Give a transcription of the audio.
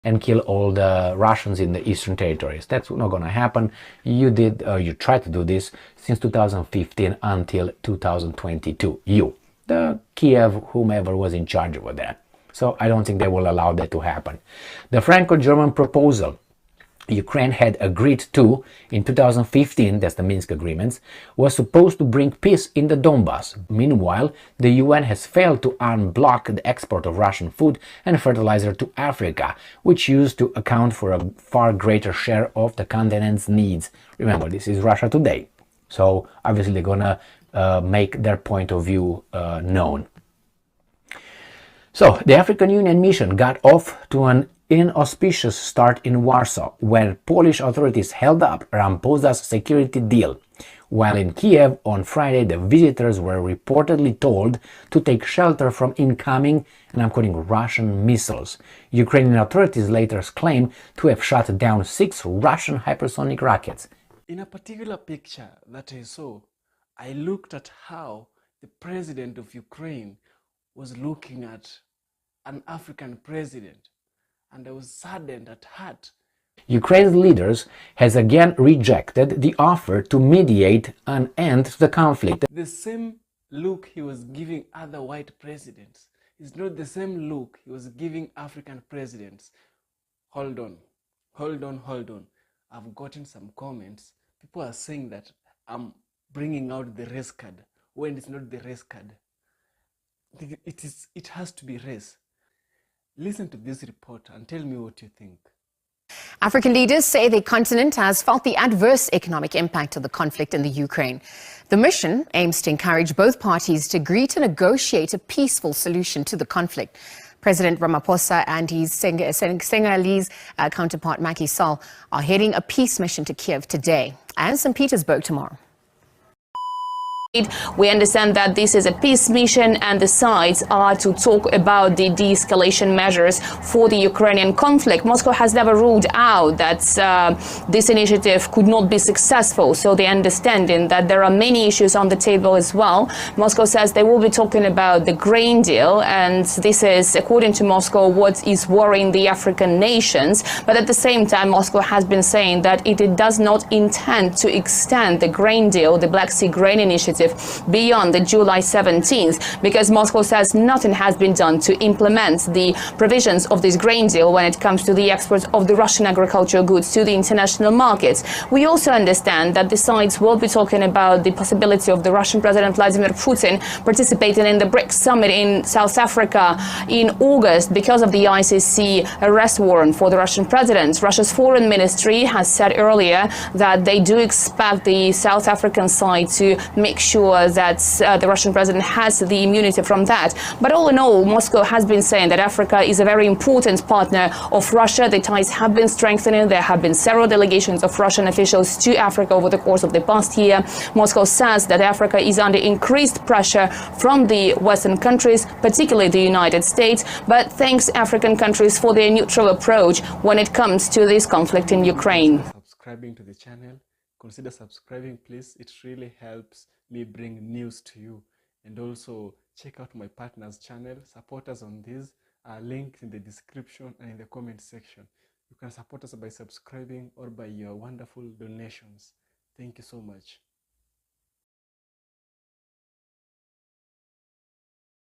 and kill all the Russians in the eastern territories. That's not going to happen. You tried to do this since 2015 until 2022. The Kiev, whomever was in charge over there. So I don't think they will allow that to happen. The Franco-German proposal Ukraine had agreed to in 2015, that's the Minsk agreements, was supposed to bring peace in the Donbass. Meanwhile, the UN has failed to unblock the export of Russian food and fertilizer to Africa, which used to account for a far greater share of the continent's needs. Remember, this is Russia today. So obviously they're gonna make their point of view known. So the African Union mission got off to an inauspicious start in Warsaw, where Polish authorities held up Ramaphosa's security deal, while in Kiev on Friday the visitors were reportedly told to take shelter from incoming, and I'm quoting, Russian missiles. Ukrainian authorities later claimed to have shot down 6 Russian hypersonic rockets. In a particular picture that I saw, I looked at how the president of Ukraine was looking at an African president, and I was saddened at heart. Ukraine's leaders has again rejected the offer to mediate an end to the conflict. The same look he was giving other white presidents is not the same look he was giving African presidents. Hold on. I've gotten some comments. People are saying that I'm bringing out the race card when it's not the race card. It has to be race. Listen to this report and tell me what you think. African leaders say the continent has felt the adverse economic impact of the conflict in the Ukraine. The mission aims to encourage both parties to agree to negotiate a peaceful solution to the conflict. President Ramaphosa and his Senegalese counterpart Macky Sall are heading a peace mission to Kiev today and St. Petersburg tomorrow. We understand that this is a peace mission and the sides are to talk about the de-escalation measures for the Ukrainian conflict. Moscow has never ruled out that this initiative could not be successful, so they understanding that there are many issues on the table as well. Moscow says they will be talking about the grain deal, and this is, according to Moscow, what is worrying the African nations. But at the same time, Moscow has been saying that it does not intend to extend the grain deal, the Black Sea Grain Initiative, beyond the July 17th, because Moscow says nothing has been done to implement the provisions of this grain deal when it comes to the export of the Russian agricultural goods to the international markets. We also understand that the sides will be talking about the possibility of the Russian President Vladimir Putin participating in the BRICS summit in South Africa in August because of the ICC arrest warrant for the Russian president. Russia's foreign ministry has said earlier that they do expect the South African side to make sure that the Russian president has the immunity from that. But all in all, Moscow has been saying that Africa is a very important partner of Russia. The ties have been strengthening. There have been several delegations of Russian officials to Africa over the course of the past year. Moscow says that Africa is under increased pressure from the Western countries, particularly the United States, but thanks African countries for their neutral approach when it comes to this conflict in Ukraine. Subscribing to the channel, consider subscribing, please. It really helps me bring news to you. And also check out my partner's channel. Support us on this. Link in the description and in the comment section. You can support us by subscribing or by your wonderful donations. Thank you so much.